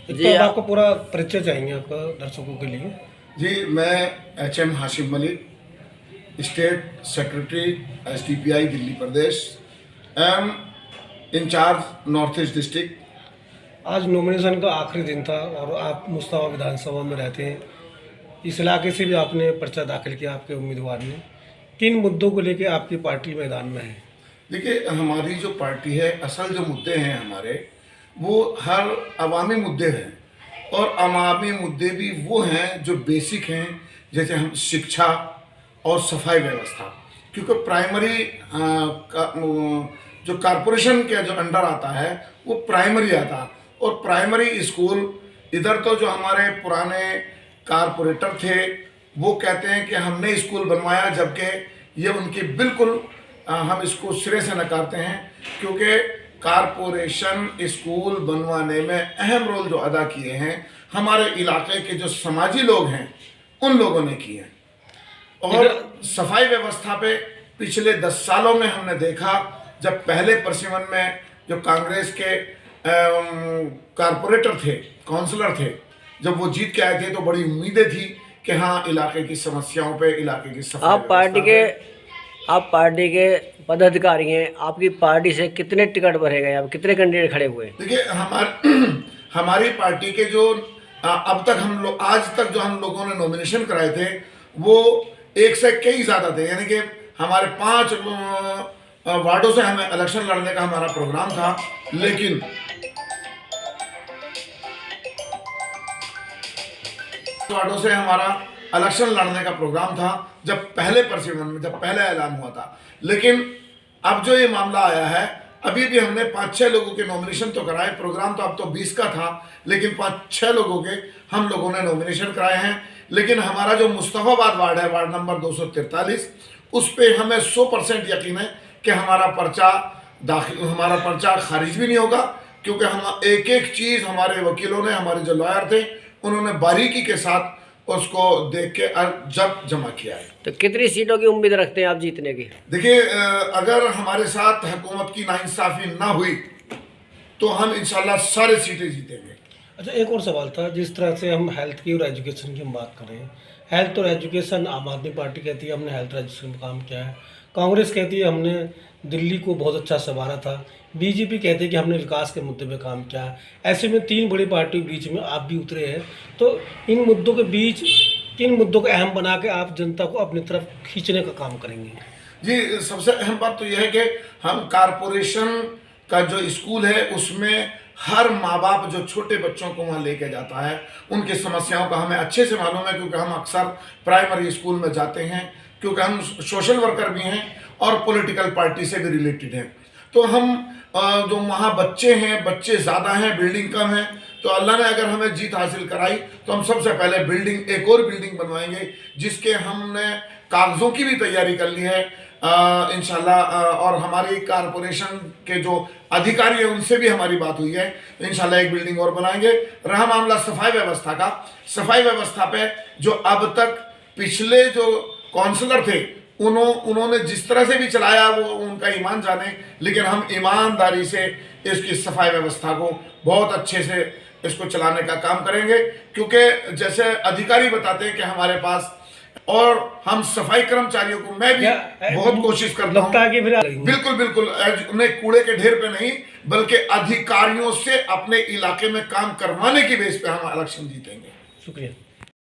जी आपको पूरा परिचय चाहिए आपका दर्शकों के लिए। जी, मैं HM Hashim Malik, state secretary SDPI Delhi प्रदेश एम इंचार्ज नॉर्थ ईस्ट डिस्ट्रिक्ट। आज नॉमिनेशन का आखिरी दिन था और आप मुस्ताबा विधानसभा में रहते हैं। इस इलाके से भी आपने पर्चा दाखिल किया आपके उम्मीदवार ने। किन मुद्दों को लेकर आपकी पार्टी मैदान में है? देखिए, हमारी जो पार्टी है, असल जो मुद्दे हैं हमारे, वो हर अवामी मुद्दे हैं और अवामी मुद्दे भी वो हैं जो बेसिक हैं, जैसे हम शिक्षा और सफाई व्यवस्था। क्योंकि प्राइमरी जो कारपोरेशन के जो अंडर आता है वो प्राइमरी आता है, और प्राइमरी स्कूल इधर तो जो हमारे पुराने कारपोरेटर थे वो कहते हैं कि हमने स्कूल बनवाया, जबकि ये उनकी बिल्कुल हम इसको सिरे से नकारते हैं, क्योंकि कारपोरेशन स्कूल बनवाने में अहम रोल जो अदा किए हैं हमारे इलाके के जो समाजी लोग हैं उन लोगों ने किए हैं। और सफाई व्यवस्था पे पिछले 10 सालों में हमने देखा, जब पहले परसिमन में जो कांग्रेस के कारपोरेटर थे, काउंसलर थे, जब वो जीत के आए थे तो बड़ी उम्मीदें थी कि हाँ, इलाके की समस्याओं पे, इलाके की सफाई आप पार्टी के पदाधिकारी हैं, आपकी पार्टी से कितने टिकट भरे गए, आप कितने कैंडिडेट खड़े हुए? देखिए, हमारी पार्टी के जो अब तक हम लोग, आज तक जो हम लोगों ने नॉमिनेशन कराए थे वो एक से कई ज़्यादा थे। यानी कि हमारे 5 वार्डों से हमें इलेक्शन लड़ने का हमारा प्रोग्राम था, लेकिन वार्डों से हमारा इलेक्शन लड़ने का प्रोग्राम था जब पहले परसिमन में, जब पहले ऐलान हुआ था। लेकिन अब जो ये मामला आया है, अभी भी हमने 5-6 लोगों के नॉमिनेशन तो कराए। प्रोग्राम तो अब तो 20 का था, लेकिन 5-6 लोगों के हम लोगों ने नॉमिनेशन कराए हैं। लेकिन हमारा जो मुस्तफाबाद वार्ड है, वार्ड नंबर 243, उस पर हमें 100% यकीन है कि हमारा पर्चा खारिज भी नहीं होगा, क्योंकि हम एक एक चीज़ हमारे वकीलों ने, हमारे जो लॉयर थे, उन्होंने बारीकी के साथ उसको देख के जब जमा किया है। तो कितनी सीटों की उम्मीद रखते हैं आप जीतने की? देखिए, अगर हमारे साथ हुकूमत की नाइंसाफ़ी ना हुई तो हम इंशाल्लाह सारे सीटें जीतेंगे। अच्छा, एक और सवाल था। जिस तरह से हम हेल्थ की और एजुकेशन की हम बात करें, हेल्थ और एजुकेशन आम आदमी पार्टी कहती है हमने हेल्थ और एजुकेशन में काम किया है, कांग्रेस कहती है हमने दिल्ली को बहुत अच्छा संवारा था, बीजेपी कहती है कि हमने विकास के मुद्दे पे काम किया है। ऐसे में 3 बड़ी पार्टियों के बीच में आप भी उतरे हैं, तो इन मुद्दों के बीच किन मुद्दों को अहम बना के आप जनता को अपनी तरफ खींचने का काम करेंगे? जी, सबसे अहम बात तो यह है कि हम कारपोरेशन का जो स्कूल है उसमें हर माँ बाप जो छोटे बच्चों को वहाँ लेके जाता है, उनकी समस्याओं का हमें अच्छे से मालूम है, क्योंकि हम अक्सर प्राइमरी स्कूल में जाते हैं, क्योंकि हम सोशल वर्कर भी हैं और पॉलिटिकल पार्टी से भी रिलेटेड हैं। तो हम जो वहाँ बच्चे हैं, बच्चे ज़्यादा हैं, बिल्डिंग कम है, तो अल्लाह ने अगर हमें जीत हासिल कराई तो हम सबसे पहले एक और बिल्डिंग बनवाएंगे, जिसके हमने कागज़ों की भी तैयारी कर ली है इंशाल्लाह। और हमारी कारपोरेशन के जो अधिकारी हैं उनसे भी हमारी बात हुई है, इंशाल्लाह एक बिल्डिंग और बनाएंगे। रहा मामला सफाई व्यवस्था का, सफाई व्यवस्था पे जो अब तक पिछले जो काउंसलर थे उन्होंने जिस तरह से भी चलाया वो उनका ईमान जाने, लेकिन हम ईमानदारी से इसकी सफाई व्यवस्था को बहुत अच्छे से इसको चलाने का काम करेंगे, क्योंकि जैसे अधिकारी बताते हैं कि हमारे पास, और हम सफाई कर्मचारियों को, मैं भी बहुत कोशिश करता हूँ, बिल्कुल उन्हें कूड़े के ढेर पे नहीं, बल्कि अधिकारियों से अपने इलाके में काम करवाने की बेस पे हम इलेक्शन जीतेंगे। शुक्रिया।